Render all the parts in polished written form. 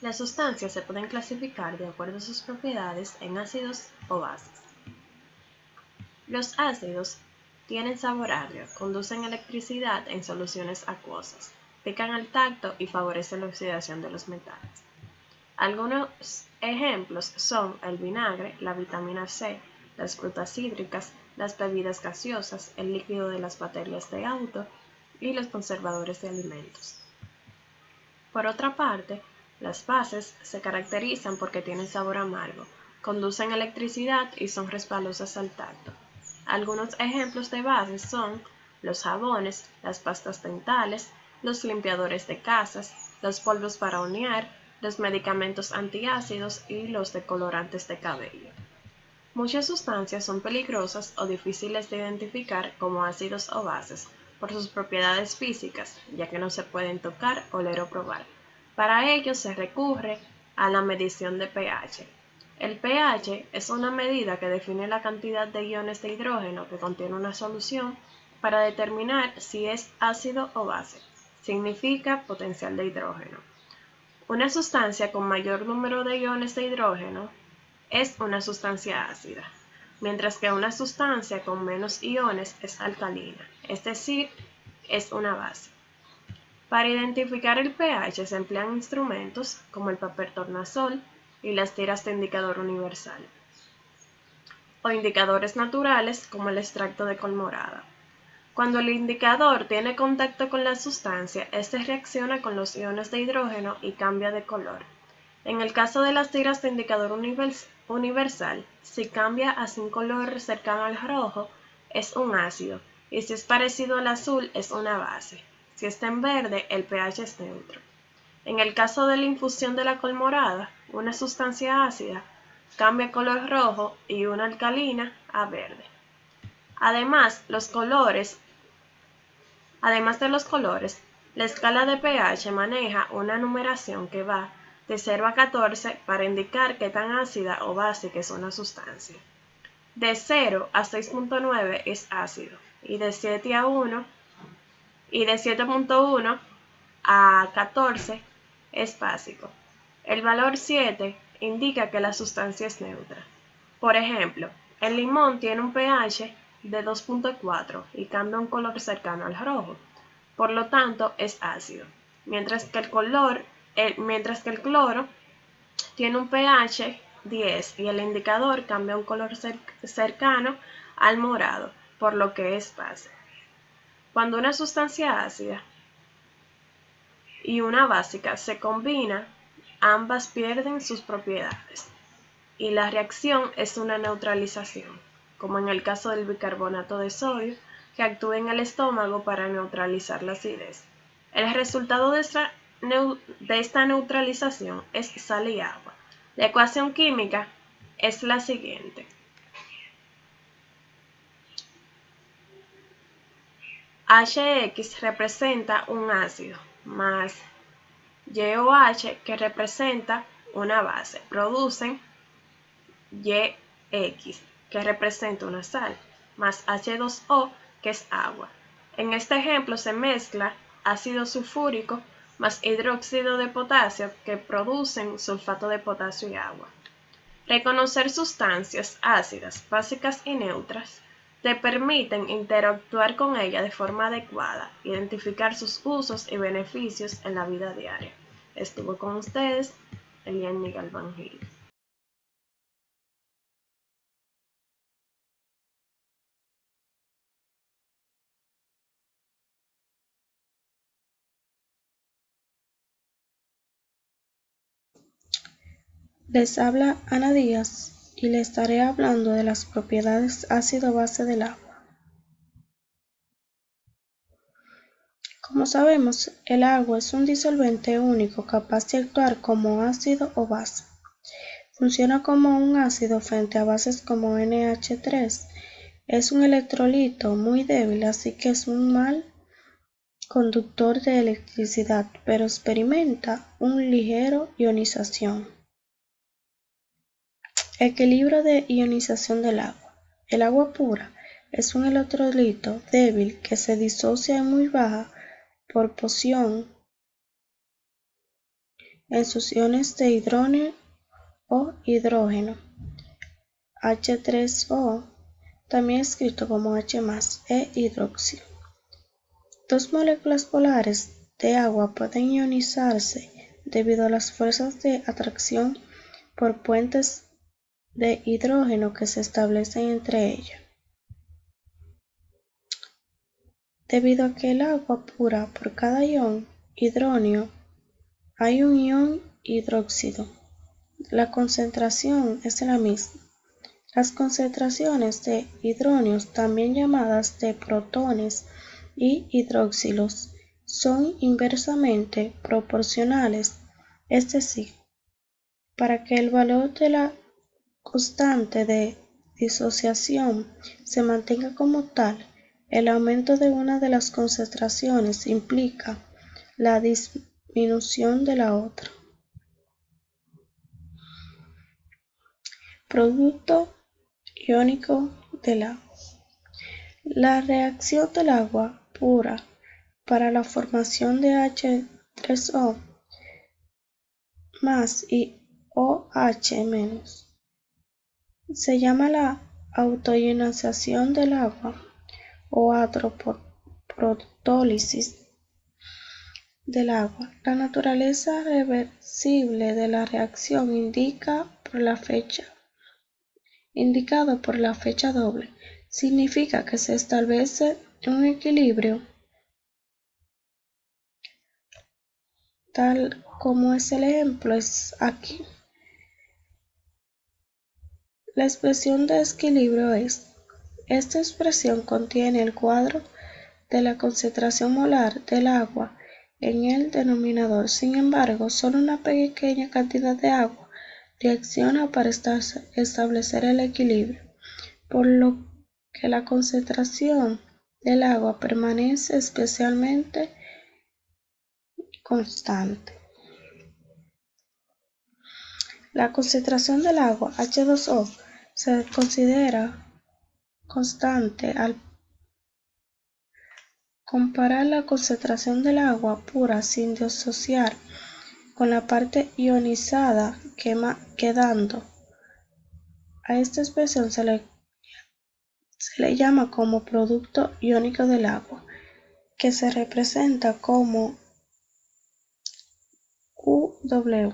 Las sustancias se pueden clasificar de acuerdo a sus propiedades en ácidos o bases. Los ácidos tienen sabor agrio, conducen electricidad en soluciones acuosas, pican al tacto y favorecen la oxidación de los metales. Algunos ejemplos son el vinagre, la vitamina C, las frutas cítricas, las bebidas gaseosas, el líquido de las baterías de auto y los conservadores de alimentos. Por otra parte, las bases se caracterizan porque tienen sabor amargo, conducen electricidad y son resbalosas al tacto. Algunos ejemplos de bases son los jabones, las pastas dentales, los limpiadores de casas, los polvos para hornear, los medicamentos antiácidos y los decolorantes de cabello. Muchas sustancias son peligrosas o difíciles de identificar como ácidos o bases por sus propiedades físicas, ya que no se pueden tocar, oler o probar. Para ello se recurre a la medición de pH. El pH es una medida que define la cantidad de iones de hidrógeno que contiene una solución para determinar si es ácido o base. Significa potencial de hidrógeno. Una sustancia con mayor número de iones de hidrógeno es una sustancia ácida, mientras que una sustancia con menos iones es alcalina, es decir, es una base. Para identificar el pH se emplean instrumentos como el papel tornasol y las tiras de indicador universal, o indicadores naturales como el extracto de col morada. Cuando el indicador tiene contacto con la sustancia, este reacciona con los iones de hidrógeno y cambia de color. En el caso de las tiras de indicador universal, si cambia hacia un color cercano al rojo, es un ácido, y si es parecido al azul, es una base. Si está en verde, el pH es neutro. En el caso de la infusión de la col morada, una sustancia ácida cambia color rojo y una alcalina a verde. Además de los colores, la escala de pH maneja una numeración que va de 0 a 14 para indicar qué tan ácida o básica es una sustancia. De 0 a 6.9 es ácido y de 7.1 a 14 es básico. El valor 7 indica que la sustancia es neutra. Por ejemplo, el limón tiene un pH de 2.4 y cambia un color cercano al rojo. Por lo tanto, es ácido, mientras que el cloro tiene un pH 10 y el indicador cambia un color cercano al morado, por lo que es base. Cuando una sustancia ácida y una básica se combinan, ambas pierden sus propiedades y la reacción es una neutralización, como en el caso del bicarbonato de sodio, que actúa en el estómago para neutralizar la acidez. El resultado de esta neutralización es sal y agua. La ecuación química es la siguiente. HX representa un ácido más YOH que representa una base. Producen YX que representa una sal más H2O que es agua. En este ejemplo se mezcla ácido sulfúrico más hidróxido de potasio que producen sulfato de potasio y agua. Reconocer sustancias ácidas, básicas y neutras te permiten interactuar con ellas de forma adecuada, identificar sus usos y beneficios en la vida diaria. Estuvo con ustedes Eliane Galván Gil. Les habla Ana Díaz y les estaré hablando de las propiedades ácido-base del agua. Como sabemos, el agua es un disolvente único capaz de actuar como ácido o base. Funciona como un ácido frente a bases como NH3. Es un electrolito muy débil, así que es un mal conductor de electricidad, pero experimenta un ligero ionización. Equilibrio de ionización del agua. El agua pura es un electrolito débil que se disocia en muy baja proporción en sus iones de hidrógeno o hidrógeno, H3O, también escrito como H+, e hidróxido. Dos moléculas polares de agua pueden ionizarse debido a las fuerzas de atracción por puentes de hidrógeno que se establecen entre ellas. Debido a que el agua pura por cada ion hidrógeno hay un ion hidróxido, la concentración es la misma. Las concentraciones de hidrógenos, también llamadas de protones y hidroxilos, son inversamente proporcionales, es decir, para que el valor de la constante de disociación se mantenga como tal, el aumento de una de las concentraciones implica la disminución de la otra. Producto iónico del agua. La reacción del agua pura para la formación de H3O más y OH- se llama la autoionización del agua o hidroprotólisis del agua. La naturaleza reversible de la reacción indicado por la flecha doble significa que se establece un equilibrio tal como es el ejemplo es aquí. La expresión de equilibrio es: esta expresión contiene el cuadro de la concentración molar del agua en el denominador. Sin embargo, solo una pequeña cantidad de agua reacciona para establecer el equilibrio, por lo que la concentración del agua permanece especialmente constante. La concentración del agua H2O se considera constante al comparar la concentración del agua pura sin disociar con la parte ionizada quedando. A esta expresión se le llama como producto iónico del agua, que se representa como UW.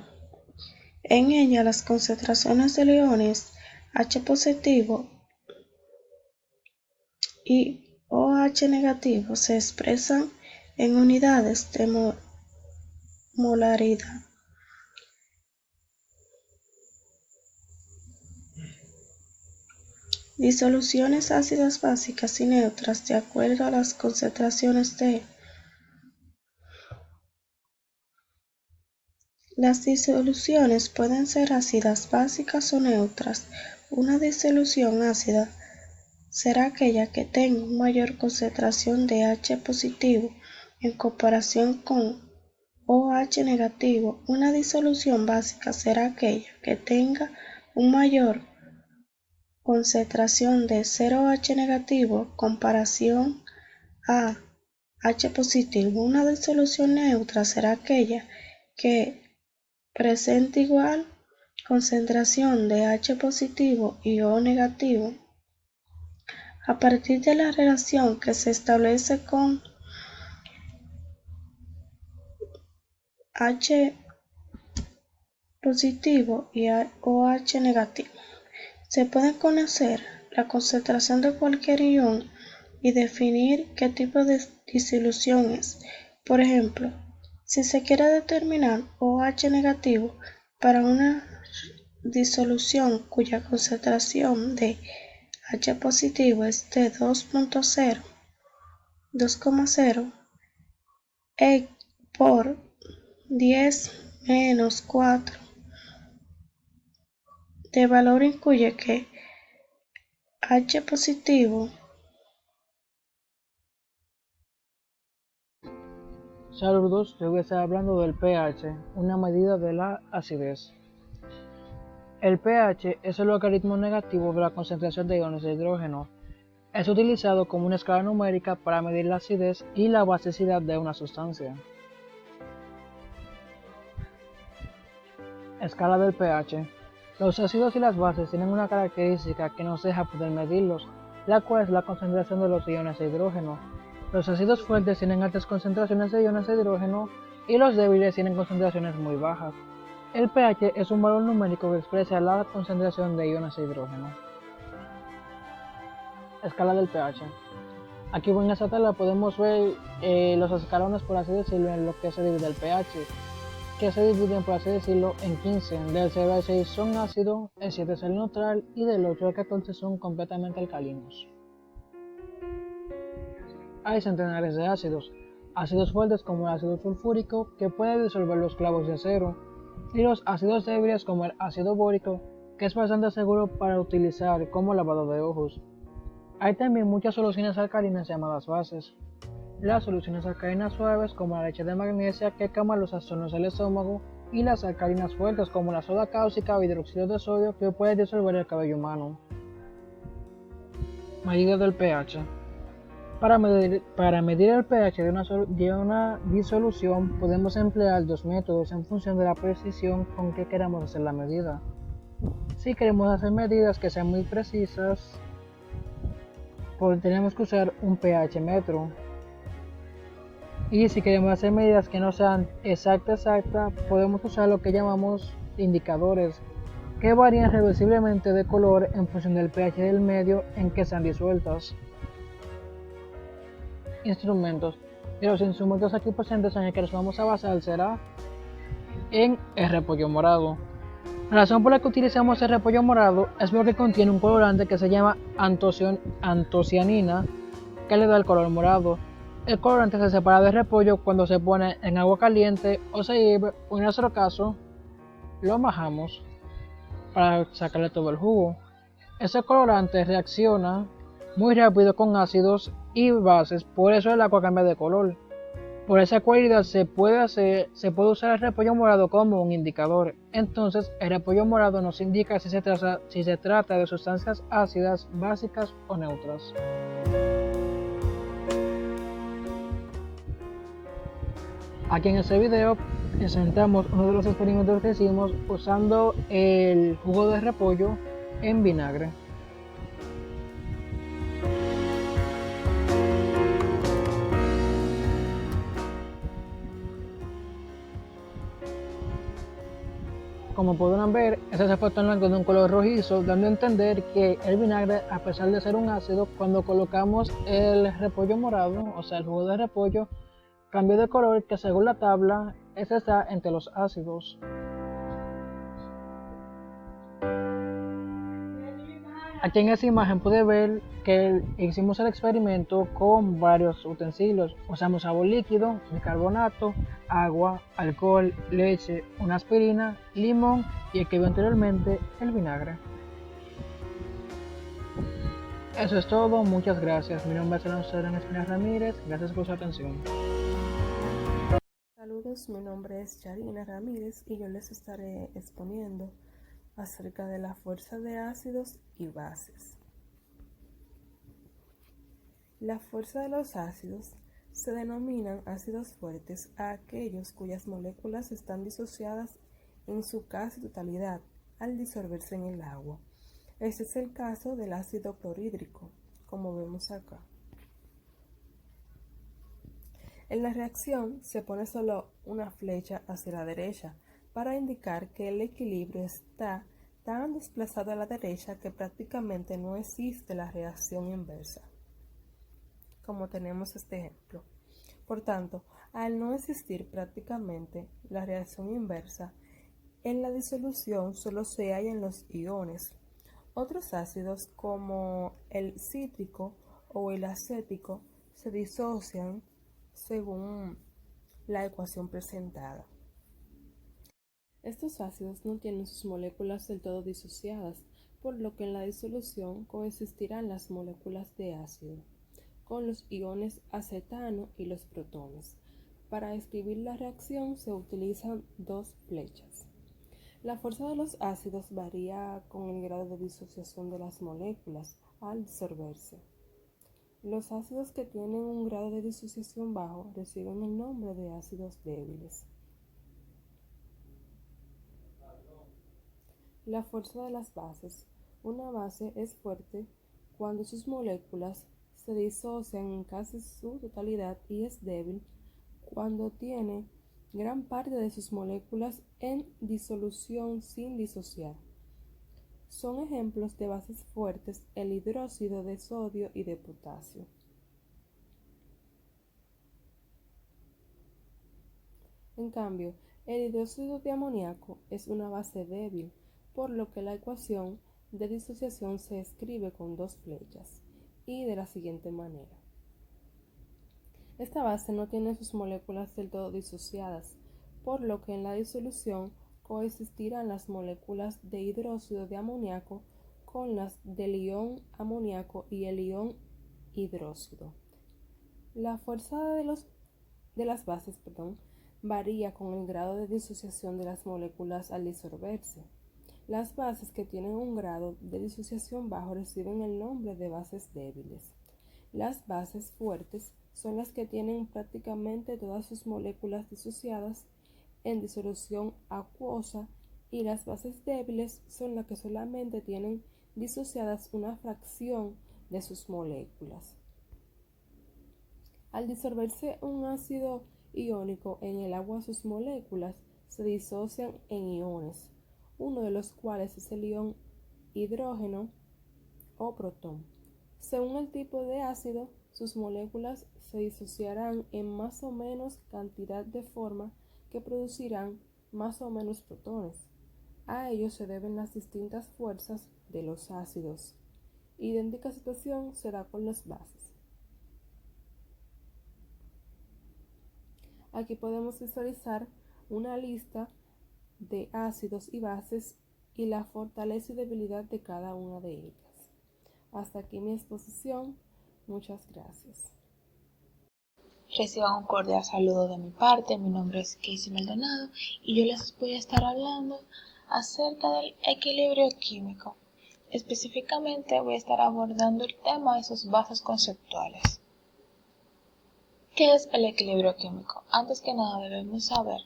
En ella las concentraciones de iones H positivo y OH negativo se expresan en unidades de molaridad. Disoluciones ácidas básicas y neutras de acuerdo a las concentraciones de. Las disoluciones pueden ser ácidas básicas o neutras. Una disolución ácida será aquella que tenga una mayor concentración de H positivo en comparación con OH negativo. Una disolución básica será aquella que tenga una mayor concentración de 0H negativo comparación a H positivo. Una disolución neutra será aquella que presente igual concentración de H positivo y O negativo. A partir de la relación que se establece con H positivo y OH negativo, se puede conocer la concentración de cualquier ion y definir qué tipo de disolución es. Por ejemplo, si se quiere determinar OH negativo para una disolución cuya concentración de H positivo es de 2,0 e por 10⁻⁴, de valor incluye que H positivo Saludos, yo voy a estar hablando del pH, una medida de la acidez. El pH es el logaritmo negativo de la concentración de iones de hidrógeno. Es utilizado como una escala numérica para medir la acidez y la basicidad de una sustancia. Escala del pH. Los ácidos y las bases tienen una característica que nos deja poder medirlos, la cual es la concentración de los iones de hidrógeno. Los ácidos fuertes tienen altas concentraciones de iones de hidrógeno y los débiles tienen concentraciones muy bajas. El pH es un valor numérico que expresa la concentración de iones de hidrógeno. Escala del pH. Aquí en esta tabla podemos ver los escalones, por así decirlo, en lo que se divide el pH, que se dividen, por así decirlo, en 15. Del 0 al 6 son ácidos, el 7 es el neutral y del 8 al 14 son completamente alcalinos. Hay centenares de ácidos fuertes como el ácido sulfúrico que puede disolver los clavos de acero, y los ácidos débiles como el ácido bórico, que es bastante seguro para utilizar como lavado de ojos. Hay también muchas soluciones alcalinas llamadas bases. Las soluciones alcalinas suaves como la leche de magnesia que calma los trastornos del estómago y las alcalinas fuertes como la soda cáustica o hidróxido de sodio que puede disolver el cabello humano. Medida del pH. Para medir el pH de una disolución podemos emplear dos métodos en función de la precisión con que queramos hacer la medida. Si queremos hacer medidas que sean muy precisas, pues tenemos que usar un pH metro. Y si queremos hacer medidas que no sean exactas, podemos usar lo que llamamos indicadores, que varían reversiblemente de color en función del pH del medio en que sean disueltas. Instrumentos. Y los instrumentos aquí presentes en el que nos vamos a basar será en el repollo morado. La razón por la que utilizamos el repollo morado es porque contiene un colorante que se llama antocianina, que le da el color morado. El colorante se separa del repollo cuando se pone en agua caliente o se hierve, o en nuestro caso lo majamos para sacarle todo el jugo. Ese colorante reacciona muy rápido con ácidos y bases, por eso el agua cambia de color. Por esa cualidad se puede usar el repollo morado como un indicador. Entonces el repollo morado nos indica si se trata de sustancias ácidas, básicas o neutras. Aquí en este video presentamos uno de los experimentos que hicimos usando el jugo de repollo en vinagre. Como podrán ver, este se fue tornando de un color rojizo, dando a entender que el vinagre, a pesar de ser un ácido, cuando colocamos el repollo morado, o sea el jugo de repollo, cambió de color, que según la tabla, este está entre los ácidos. Aquí en esta imagen puede ver que hicimos el experimento con varios utensilios. Usamos agua líquido, bicarbonato, agua, alcohol, leche, una aspirina, limón y el que vio anteriormente, el vinagre. Eso es todo, muchas gracias. Mi nombre es Alonso Espina Ramírez, gracias por su atención. Saludos, mi nombre es Yarina Ramírez y yo les estaré exponiendo acerca de la fuerza de ácidos y bases. La fuerza de los ácidos se denominan ácidos fuertes a aquellos cuyas moléculas están disociadas en su casi totalidad al disolverse en el agua. Este es el caso del ácido clorhídrico, como vemos acá. En la reacción se pone solo una flecha hacia la derecha para indicar que el equilibrio está tan desplazado a la derecha que prácticamente no existe la reacción inversa, como tenemos este ejemplo. Por tanto, al no existir prácticamente la reacción inversa, en la disolución solo se hallan los iones. Otros ácidos como el cítrico o el acético se disocian según la ecuación presentada. Estos ácidos no tienen sus moléculas del todo disociadas, por lo que en la disolución coexistirán las moléculas de ácido con los iones acetano y los protones. Para escribir la reacción se utilizan dos flechas. La fuerza de los ácidos varía con el grado de disociación de las moléculas al disolverse. Los ácidos que tienen un grado de disociación bajo reciben el nombre de ácidos débiles. La fuerza de las bases. Una base es fuerte cuando sus moléculas se disocian en casi su totalidad y es débil cuando tiene gran parte de sus moléculas en disolución sin disociar. Son ejemplos de bases fuertes el hidróxido de sodio y de potasio. En cambio, el hidróxido de amoníaco es una base débil, por lo que la ecuación de disociación se escribe con dos flechas y de la siguiente manera. Esta base no tiene sus moléculas del todo disociadas, por lo que en la disolución coexistirán las moléculas de hidróxido de amoníaco con las del ion amoníaco y el ion hidróxido. La fuerza de las bases, varía con el grado de disociación de las moléculas al disolverse. Las bases que tienen un grado de disociación bajo reciben el nombre de bases débiles. Las bases fuertes son las que tienen prácticamente todas sus moléculas disociadas en disolución acuosa y las bases débiles son las que solamente tienen disociadas una fracción de sus moléculas. Al disolverse un ácido iónico en el agua, sus moléculas se disocian en iones, uno de los cuales es el ion hidrógeno o protón. Según el tipo de ácido, sus moléculas se disociarán en más o menos cantidad de forma que producirán más o menos protones. A ello se deben las distintas fuerzas de los ácidos. Idéntica situación se da con las bases. Aquí podemos visualizar una lista de ácidos y bases y la fortaleza y debilidad de cada una de ellas. Hasta aquí mi exposición. Muchas gracias. Reciban un cordial saludo de mi parte. Mi nombre es Casey Maldonado y yo les voy a estar hablando acerca del equilibrio químico. Específicamente voy a estar abordando el tema de sus bases conceptuales. ¿Qué es el equilibrio químico? Antes que nada debemos saber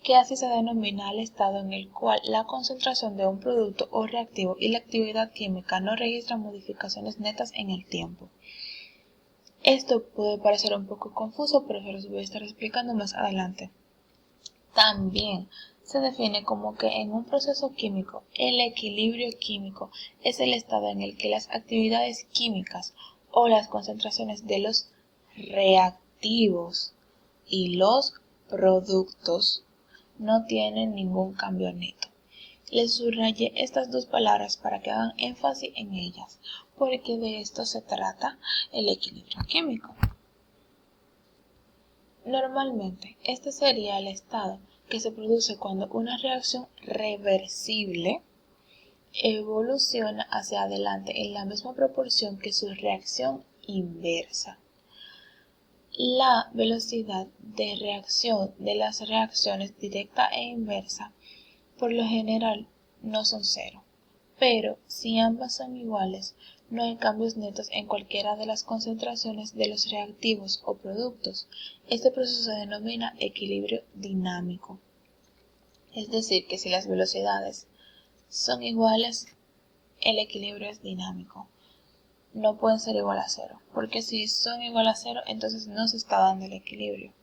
que así se denomina el estado en el cual la concentración de un producto o reactivo y la actividad química no registran modificaciones netas en el tiempo. Esto puede parecer un poco confuso, pero se los voy a estar explicando más adelante. También se define como que en un proceso químico, el equilibrio químico es el estado en el que las actividades químicas o las concentraciones de los reactivos y los productos no tienen ningún cambio neto. Les subrayé estas dos palabras para que hagan énfasis en ellas, porque de esto se trata el equilibrio químico. Normalmente, este sería el estado que se produce cuando una reacción reversible evoluciona hacia adelante en la misma proporción que su reacción inversa. La velocidad de reacción de las reacciones directa e inversa por lo general no son cero, pero si ambas son iguales, no hay cambios netos en cualquiera de las concentraciones de los reactivos o productos. Este proceso se denomina equilibrio dinámico. Es decir, que si las velocidades son iguales, el equilibrio es dinámico. No pueden ser igual a cero, porque si son igual a cero, entonces no se está dando el equilibrio.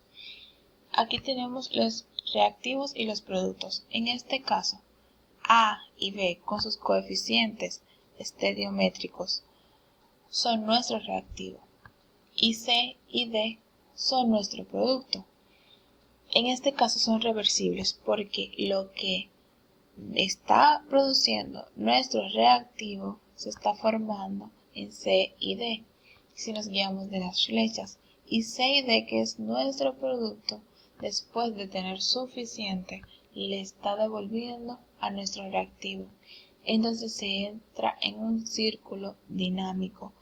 Aquí tenemos los reactivos y los productos. En este caso, A y B con sus coeficientes estereométricos son nuestro reactivo y C y D son nuestro producto. En este caso son reversibles porque lo que está produciendo nuestro reactivo se está formando en C y D, si nos guiamos de las flechas, y C y D, que es nuestro producto, después de tener suficiente, le está devolviendo a nuestro reactivo. Entonces se entra en un círculo dinámico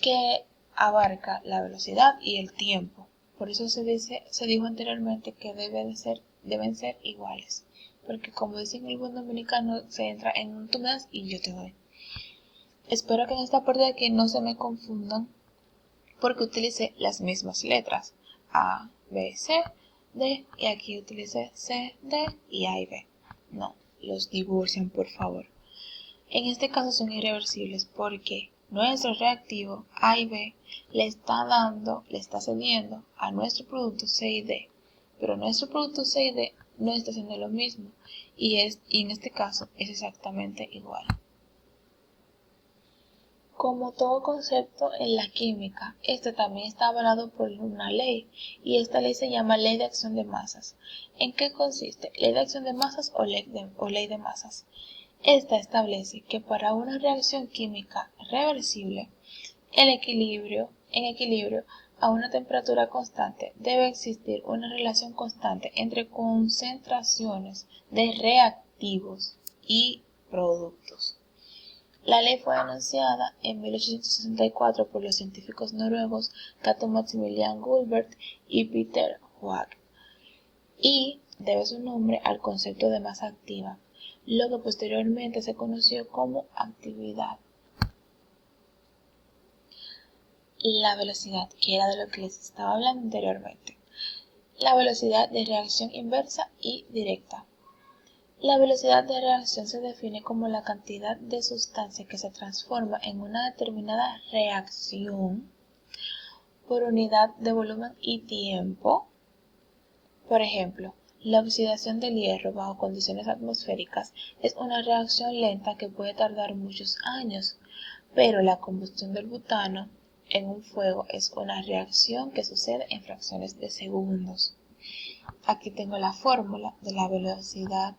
que abarca la velocidad y el tiempo. Por eso se dijo anteriormente que deben ser iguales. Porque como dicen el buen dominicano, se entra en un tú me das y yo te doy. Espero que en esta parte de aquí no se me confundan, porque utilicé las mismas letras. A, B, C, D, y aquí utilicé C, D y A y B. No, los divorcian, por favor. En este caso son irreversibles porque nuestro reactivo A y B le está cediendo a nuestro producto C y D, pero nuestro producto C y D no está haciendo lo mismo y en este caso es exactamente igual. Como todo concepto en la química, este también está avalado por una ley y esta ley se llama Ley de Acción de Masas. ¿En qué consiste? ¿Ley de acción de masas o ley de masas? Esta establece que para una reacción química reversible, en equilibrio a una temperatura constante, debe existir una relación constante entre concentraciones de reactivos y productos. La ley fue anunciada en 1864 por los científicos noruegos Cato Maximilian Guldberg y Peter Hoag y debe su nombre al concepto de masa activa, lo que posteriormente se conoció como actividad. La velocidad, que era de lo que les estaba hablando anteriormente. La velocidad de reacción inversa y directa. La velocidad de reacción se define como la cantidad de sustancia que se transforma en una determinada reacción por unidad de volumen y tiempo. Por ejemplo, la oxidación del hierro bajo condiciones atmosféricas es una reacción lenta que puede tardar muchos años, pero la combustión del butano en un fuego es una reacción que sucede en fracciones de segundos. Aquí tengo la fórmula de la velocidad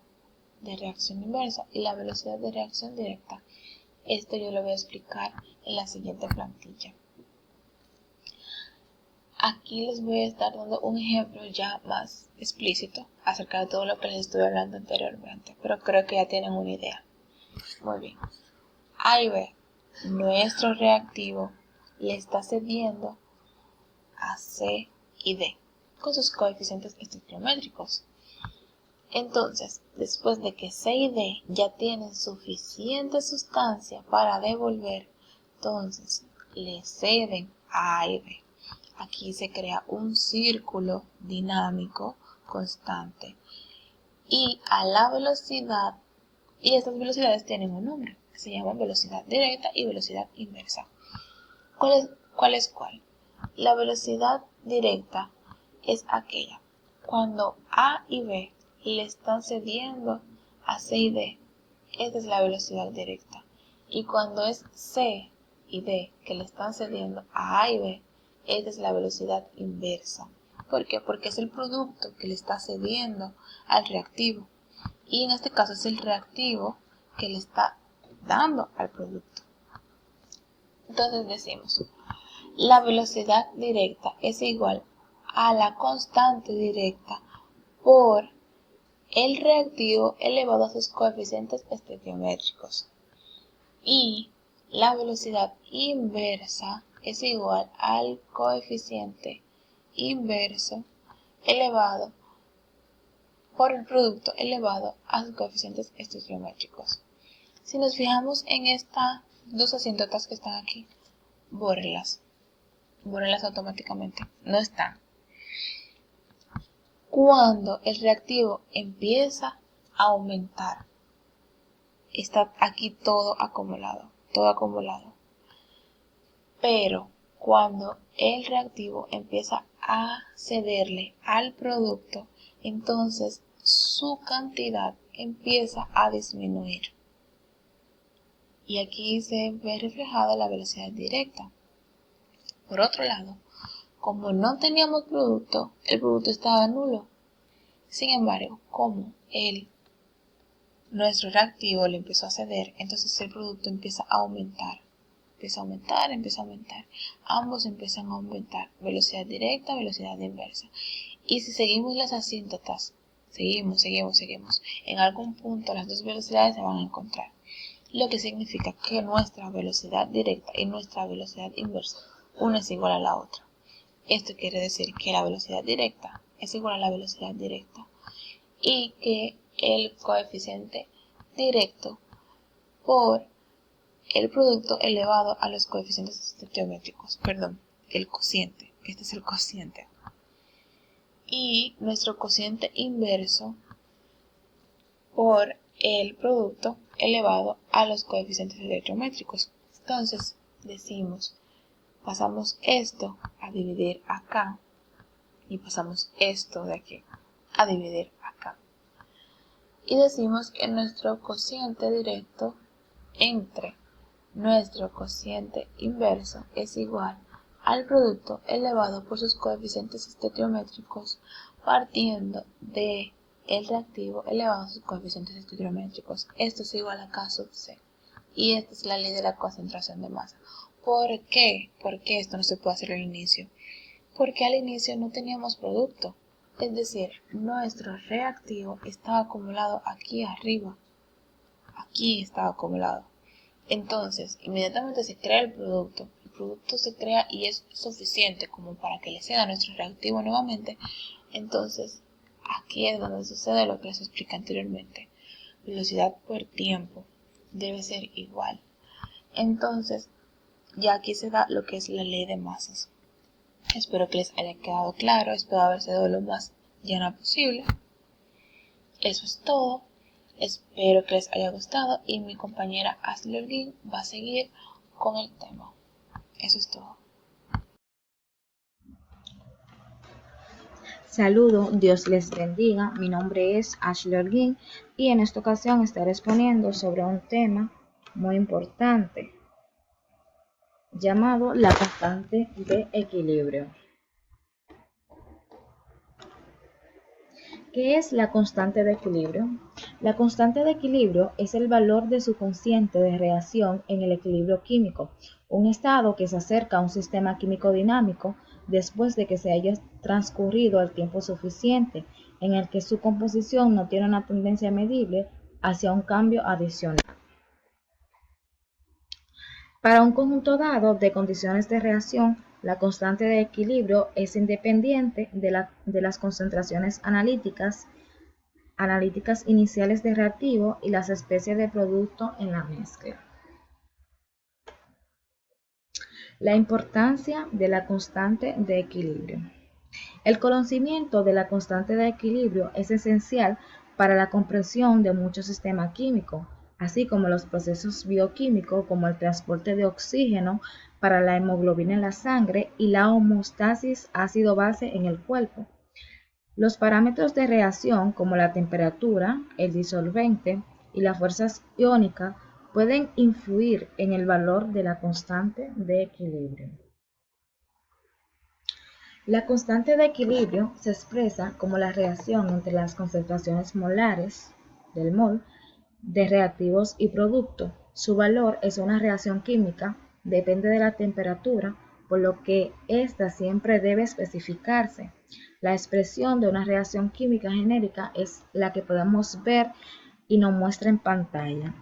de reacción inversa y la velocidad de reacción directa. Esto yo lo voy a explicar en la siguiente plantilla. Aquí les voy a estar dando un ejemplo ya más explícito acerca de todo lo que les estuve hablando anteriormente, pero creo que ya tienen una idea. Muy bien. A y B, nuestro reactivo le está cediendo a C y D con sus coeficientes estequiométricos. Entonces, después de que C y D ya tienen suficiente sustancia para devolver, entonces le ceden a A y B. Aquí se crea un círculo dinámico constante y a la velocidad, y estas velocidades tienen un nombre, que se llama velocidad directa y velocidad inversa. ¿Cuál es cuál? La velocidad directa es aquella cuando A y B le están cediendo a C y D, esta es la velocidad directa, y cuando es C y D que le están cediendo a A y B, esta es la velocidad inversa. ¿Por qué? Porque es el producto que le está cediendo al reactivo. Y en este caso es el reactivo que le está dando al producto. Entonces decimos, la velocidad directa es igual a la constante directa por el reactivo elevado a sus coeficientes estequiométricos. Y la velocidad inversa es igual al coeficiente inverso elevado por el producto elevado a sus coeficientes estequiométricos. Si nos fijamos en estas dos asíntotas que están aquí, bórrenlas automáticamente, no están. Cuando el reactivo empieza a aumentar, está aquí todo acumulado. Pero cuando el reactivo empieza a cederle al producto, entonces su cantidad empieza a disminuir. Y aquí se ve reflejada la velocidad directa. Por otro lado, como no teníamos producto, el producto estaba nulo. Sin embargo, como nuestro reactivo le empezó a ceder, entonces el producto empieza a aumentar. Ambos empiezan a aumentar. Velocidad directa, velocidad inversa. Y si seguimos las asíntotas, seguimos. En algún punto las dos velocidades se van a encontrar. Lo que significa que nuestra velocidad directa y nuestra velocidad inversa, una es igual a la otra. Esto quiere decir que la velocidad directa es igual a la velocidad directa y que el coeficiente directo por el producto elevado a los coeficientes estequiométricos, el cociente, este es el cociente. Y nuestro cociente inverso por el producto elevado a los coeficientes estereométricos. Entonces decimos, pasamos esto a dividir acá y pasamos esto de aquí a dividir acá. Y decimos que nuestro cociente directo entre nuestro cociente inverso es igual al producto elevado por sus coeficientes estereométricos partiendo de el reactivo elevado a sus coeficientes estereométricos. Esto es igual a K sub C. Y esta es la ley de la concentración de masa. ¿Por qué? ¿Por qué esto no se puede hacer al inicio? Porque al inicio no teníamos producto. Es decir, nuestro reactivo estaba acumulado aquí arriba. Aquí estaba acumulado. Entonces, inmediatamente se crea el producto. El producto se crea y es suficiente como para que le ceda nuestro reactivo nuevamente. Entonces, aquí es donde sucede lo que les expliqué anteriormente. Velocidad por tiempo debe ser igual. Entonces, ya aquí se da lo que es la ley de masas. Espero que les haya quedado claro, espero haber sido lo más llana posible. Eso es todo. Espero que les haya gustado y mi compañera Ashley Holguín va a seguir con el tema. Eso es todo. Saludos, Dios les bendiga. Mi nombre es Ashley Holguín y en esta ocasión estaré exponiendo sobre un tema muy importante llamado la constante de equilibrio. ¿Qué es la constante de equilibrio? La constante de equilibrio es el valor de su cociente de reacción en el equilibrio químico, un estado que se acerca a un sistema químico dinámico después de que se haya transcurrido el tiempo suficiente en el que su composición no tiene una tendencia medible hacia un cambio adicional. Para un conjunto dado de condiciones de reacción, la constante de equilibrio es independiente de las concentraciones analíticas iniciales de reactivo y las especies de producto en la mezcla. La importancia de la constante de equilibrio. El conocimiento de la constante de equilibrio es esencial para la comprensión de muchos sistemas químicos, así como los procesos bioquímicos como el transporte de oxígeno para la hemoglobina en la sangre y la homeostasis ácido-base en el cuerpo. Los parámetros de reacción como la temperatura, el disolvente y las fuerzas iónicas pueden influir en el valor de la constante de equilibrio. La constante de equilibrio se expresa como la reacción entre las concentraciones molares del mol de reactivos y producto. Su valor es una reacción química, depende de la temperatura, por lo que ésta siempre debe especificarse. La expresión de una reacción química genérica es la que podemos ver y nos muestra en pantalla,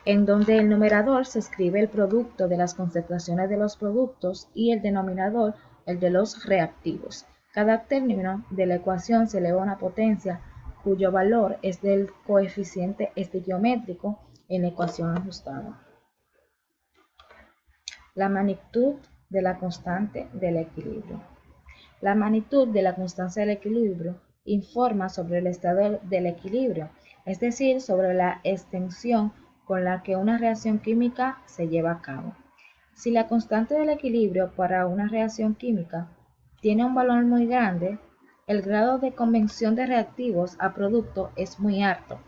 en donde el numerador se escribe el producto de las concentraciones de los productos y el denominador el de los reactivos. Cada término de la ecuación se eleva a una potencia cuyo valor es del coeficiente estequiométrico en la ecuación ajustada. La magnitud de la constante del equilibrio. La magnitud de la constante del equilibrio informa sobre el estado del equilibrio, es decir, sobre la extensión con la que una reacción química se lleva a cabo. Si la constante del equilibrio para una reacción química tiene un valor muy grande, el grado de conversión de reactivos a producto es muy alto.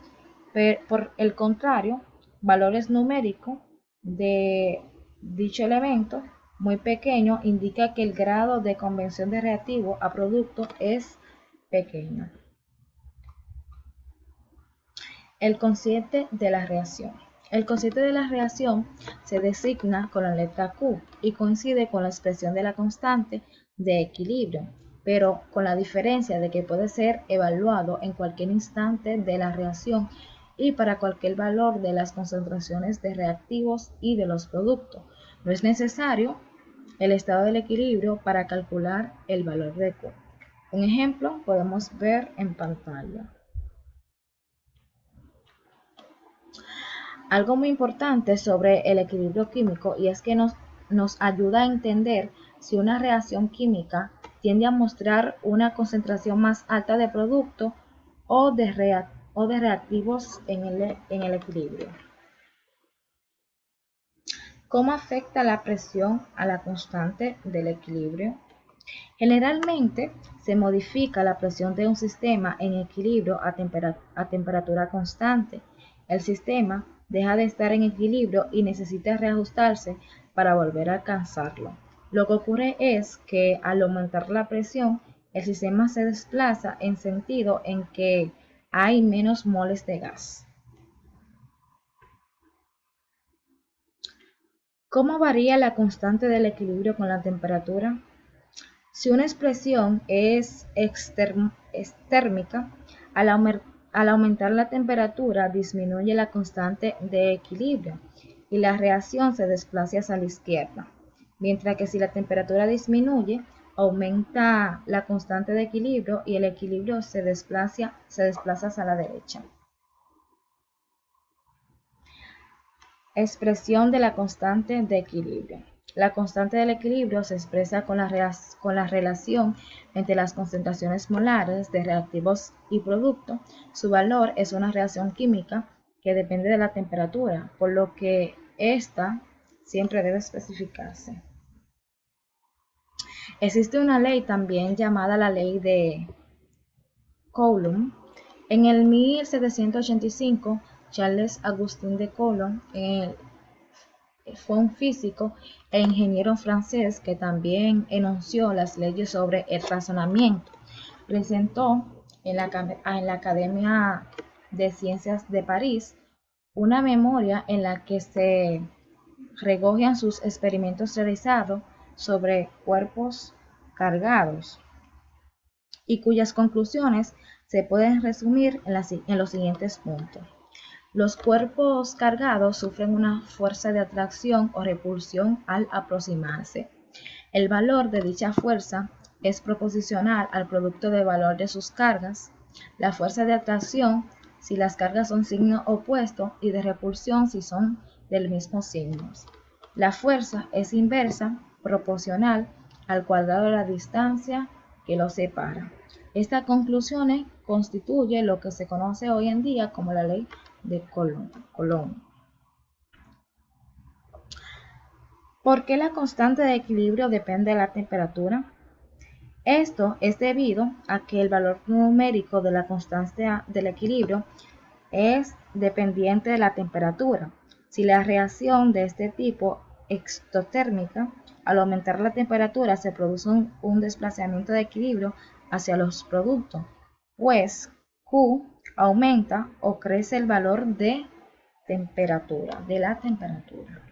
Pero, por el contrario, valores numéricos de dicho elemento muy pequeño indica que el grado de conversión de reactivo a producto es pequeño. El cociente de la reacción. El cociente de la reacción se designa con la letra Q y coincide con la expresión de la constante de equilibrio, pero con la diferencia de que puede ser evaluado en cualquier instante de la reacción y para cualquier valor de las concentraciones de reactivos y de los productos. No es necesario el estado del equilibrio para calcular el valor de Q. Un ejemplo podemos ver en pantalla. Algo muy importante sobre el equilibrio químico y es que nos ayuda a entender si una reacción química tiende a mostrar una concentración más alta de producto o de o de reactivos en el equilibrio. ¿Cómo afecta la presión a la constante del equilibrio? Generalmente se modifica la presión de un sistema en equilibrio a temperatura constante. El sistema deja de estar en equilibrio y necesita reajustarse para volver a alcanzarlo. Lo que ocurre es que al aumentar la presión, el sistema se desplaza en sentido en que hay menos moles de gas. ¿Cómo varía la constante del equilibrio con la temperatura? Si una expresión es extérmica, al aumentar la temperatura disminuye la constante de equilibrio y la reacción se desplaza hacia la izquierda, mientras que si la temperatura disminuye, aumenta la constante de equilibrio y el equilibrio se desplaza hacia la derecha. Expresión de la constante de equilibrio. La constante del equilibrio se expresa con la relación entre las concentraciones molares de reactivos y producto. Su valor es una reacción química que depende de la temperatura, por lo que ésta siempre debe especificarse. Existe una ley también llamada la ley de Coulomb. En el 1785, Charles Augustin de Coulomb fue un físico e ingeniero francés que también enunció las leyes sobre el razonamiento. Presentó en la Academia de Ciencias de París una memoria en la que se recogen sus experimentos realizados sobre cuerpos cargados y cuyas conclusiones se pueden resumir en los siguientes puntos. Los cuerpos cargados sufren una fuerza de atracción o repulsión al aproximarse. El valor de dicha fuerza es proporcional al producto de valor de sus cargas. La fuerza de atracción si las cargas son signo opuesto y de repulsión si son del mismo signo. La fuerza es inversa proporcional al cuadrado de la distancia que los separa. Estas conclusiones constituyen lo que se conoce hoy en día como la ley de Coulomb. ¿Por qué la constante de equilibrio depende de la temperatura? Esto es debido a que el valor numérico de la constante del equilibrio es dependiente de la temperatura. Si la reacción de este tipo exotérmica, al aumentar la temperatura se produce un desplazamiento de equilibrio hacia los productos, pues Q aumenta o crece el valor de la temperatura.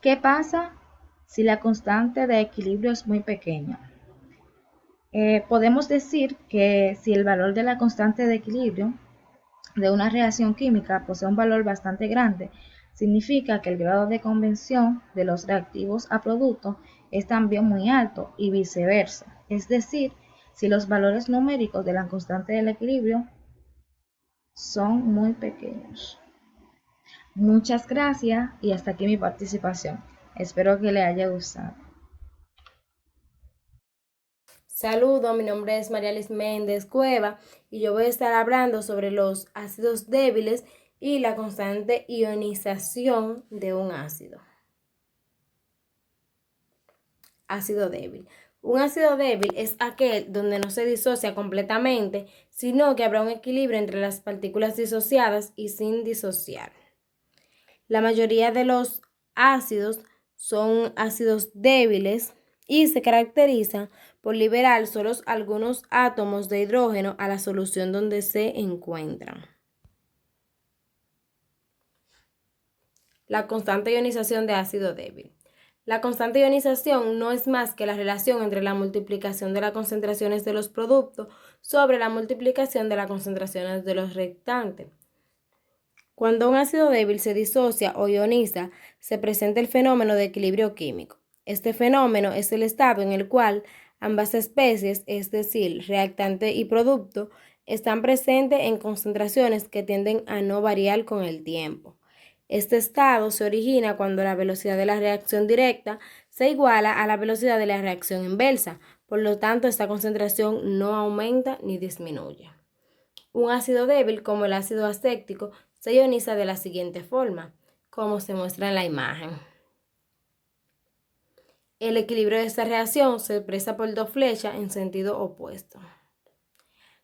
¿Qué pasa si la constante de equilibrio es muy pequeña? Podemos decir que si el valor de la constante de equilibrio de una reacción química posee un valor bastante grande, significa que el grado de conversión de los reactivos a productos es también muy alto y viceversa. Es decir, si los valores numéricos de la constante del equilibrio son muy pequeños. Muchas gracias y hasta aquí mi participación. Espero que le haya gustado. Saludos, mi nombre es Marialis Méndez Cueva y yo voy a estar hablando sobre los ácidos débiles y la constante ionización de un ácido. Ácido débil. Un ácido débil es aquel donde no se disocia completamente, sino que habrá un equilibrio entre las partículas disociadas y sin disociar. La mayoría de los ácidos son ácidos débiles y se caracterizan por liberar solo algunos átomos de hidrógeno a la solución donde se encuentran. La constante ionización de ácido débil. La constante ionización no es más que la relación entre la multiplicación de las concentraciones de los productos sobre la multiplicación de las concentraciones de los reactantes. Cuando un ácido débil se disocia o ioniza, se presenta el fenómeno de equilibrio químico. Este fenómeno es el estado en el cual ambas especies, es decir, reactante y producto, están presentes en concentraciones que tienden a no variar con el tiempo. Este estado se origina cuando la velocidad de la reacción directa se iguala a la velocidad de la reacción inversa, por lo tanto esta concentración no aumenta ni disminuye. Un ácido débil, como el ácido acético, se ioniza de la siguiente forma, como se muestra en la imagen. El equilibrio de esta reacción se expresa por dos flechas en sentido opuesto.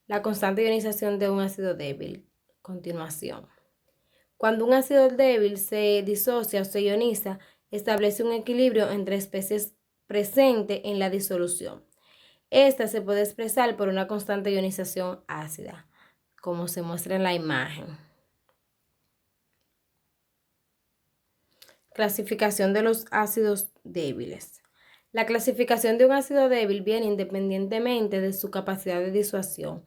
La constante ionización de un ácido débil. Continuación. Cuando un ácido débil se disocia o se ioniza, establece un equilibrio entre especies presente en la disolución. Esta se puede expresar por una constante ionización ácida, como se muestra en la imagen. Clasificación de los ácidos débiles. La clasificación de un ácido débil viene independientemente de su capacidad de disuasión.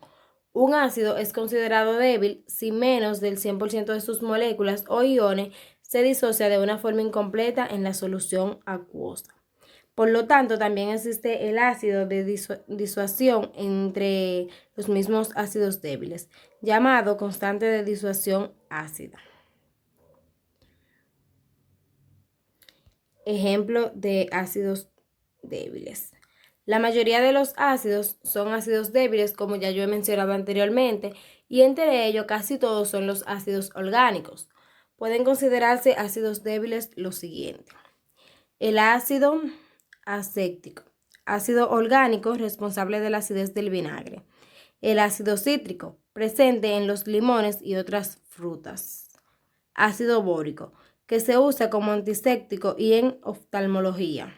Un ácido es considerado débil si menos del 100% de sus moléculas o iones se disocia de una forma incompleta en la solución acuosa. Por lo tanto, también existe el ácido de disuasión entre los mismos ácidos débiles, llamado constante de disuasión ácida. Ejemplo de ácidos débiles. La mayoría de los ácidos son ácidos débiles, como ya yo he mencionado anteriormente, y entre ellos casi todos son los ácidos orgánicos. Pueden considerarse ácidos débiles los siguientes. El ácido acético, ácido orgánico responsable de la acidez del vinagre. El ácido cítrico, presente en los limones y otras frutas. Ácido bórico, que se usa como antiséptico y en oftalmología.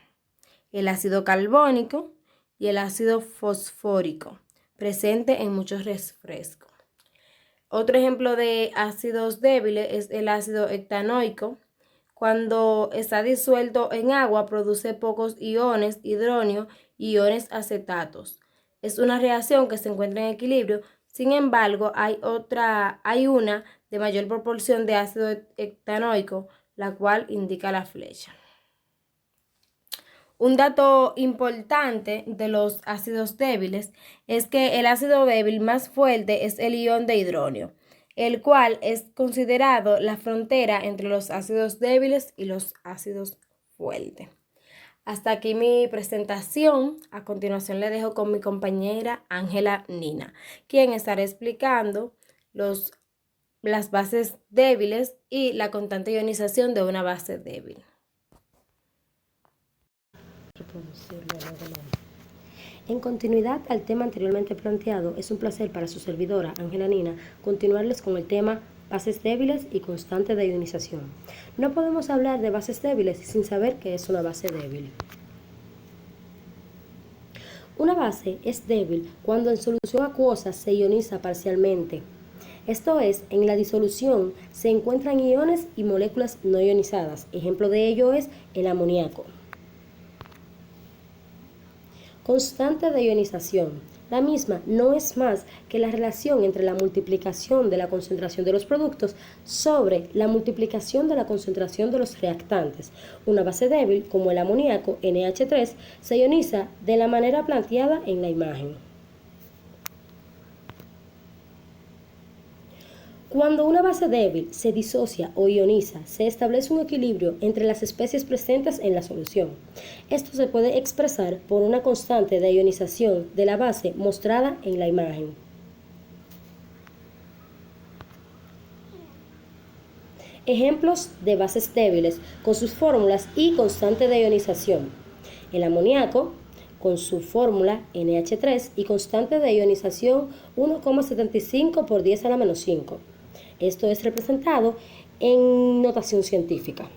El ácido carbónico y el ácido fosfórico, presente en muchos refrescos. Otro ejemplo de ácidos débiles es el ácido hectanoico. Cuando está disuelto en agua, produce pocos iones hidróneo y iones acetatos. Es una reacción que se encuentra en equilibrio. Sin embargo, hay una de mayor proporción de ácido hectanoico, la cual indica la flecha. Un dato importante de los ácidos débiles es que el ácido débil más fuerte es el ion de hidrógeno, el cual es considerado la frontera entre los ácidos débiles y los ácidos fuertes. Hasta aquí mi presentación. A continuación le dejo con mi compañera Ángela Nina, quien estará explicando las bases débiles y la constante ionización de una base débil. En continuidad al tema anteriormente planteado, es un placer para su servidora, Ángela Nina, continuarles con el tema bases débiles y constante de ionización. No podemos hablar de bases débiles sin saber qué es una base débil. Una base es débil cuando en solución acuosa se ioniza parcialmente. Esto es, en la disolución se encuentran iones y moléculas no ionizadas. Ejemplo de ello es el amoníaco. Constante de ionización. La misma no es más que la relación entre la multiplicación de la concentración de los productos sobre la multiplicación de la concentración de los reactantes. Una base débil, como el amoníaco NH3, se ioniza de la manera planteada en la imagen. Cuando una base débil se disocia o ioniza, se establece un equilibrio entre las especies presentes en la solución. Esto se puede expresar por una constante de ionización de la base mostrada en la imagen. Ejemplos de bases débiles con sus fórmulas y constante de ionización. El amoníaco con su fórmula NH3 y constante de ionización 1,75 por 10 a la menos 5. Esto es representado en notación científica.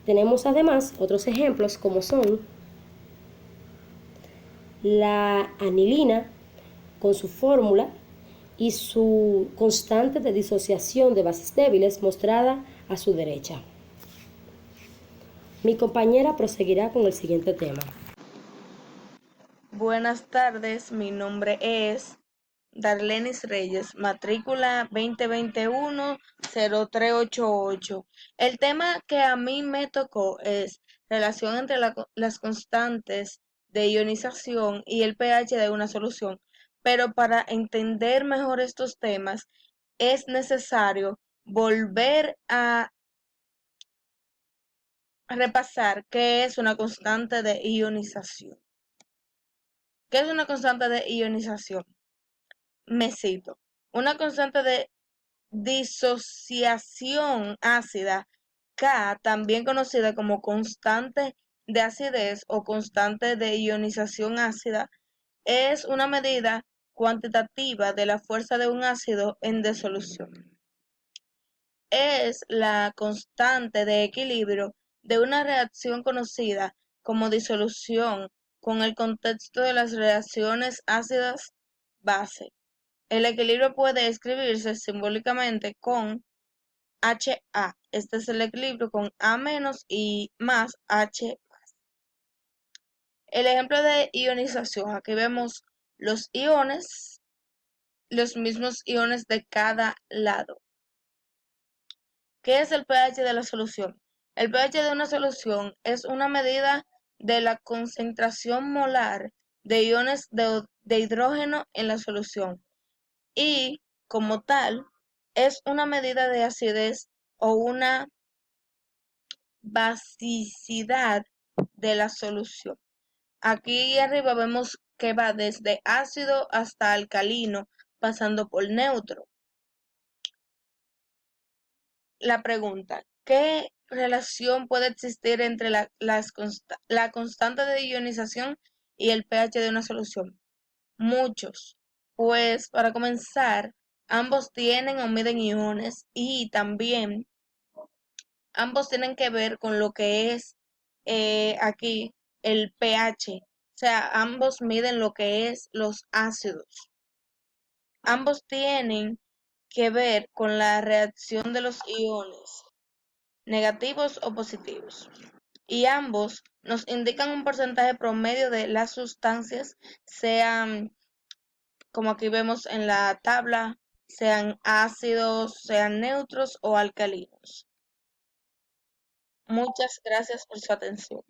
Tenemos además otros ejemplos como son la anilina con su fórmula y su constante de disociación de bases débiles mostrada a su derecha. Mi compañera proseguirá con el siguiente tema. Buenas tardes, mi nombre es Darlenis Reyes, matrícula 2021-0388. El tema que a mí me tocó es relación entre las constantes de ionización y el pH de una solución, pero para entender mejor estos temas es necesario volver a repasar qué es una constante de ionización. ¿Qué es una constante de ionización? Me cito. Una constante de disociación ácida, K, también conocida como constante de acidez o constante de ionización ácida, es una medida cuantitativa de la fuerza de un ácido en disolución. Es la constante de equilibrio de una reacción conocida como disolución con el contexto de las reacciones ácidas-base. El equilibrio puede escribirse simbólicamente con HA. Este es el equilibrio con A- y más H+. El ejemplo de ionización, aquí vemos los iones, los mismos iones de cada lado. ¿Qué es el pH de la solución? El pH de una solución es una medida de la concentración molar de iones de hidrógeno en la solución y, como tal, es una medida de acidez o una basicidad de la solución. Aquí arriba vemos que va desde ácido hasta alcalino, pasando por neutro. La pregunta, ¿qué relación puede existir entre la constante de ionización y el pH de una solución? Muchos, pues para comenzar, ambos tienen o miden iones y también ambos tienen que ver con lo que es aquí el pH, o sea, ambos miden lo que es los ácidos. Ambos tienen que ver con la reacción de los iones, negativos o positivos, y ambos nos indican un porcentaje promedio de las sustancias, sean, como aquí vemos en la tabla, sean ácidos, sean neutros o alcalinos. Muchas gracias por su atención.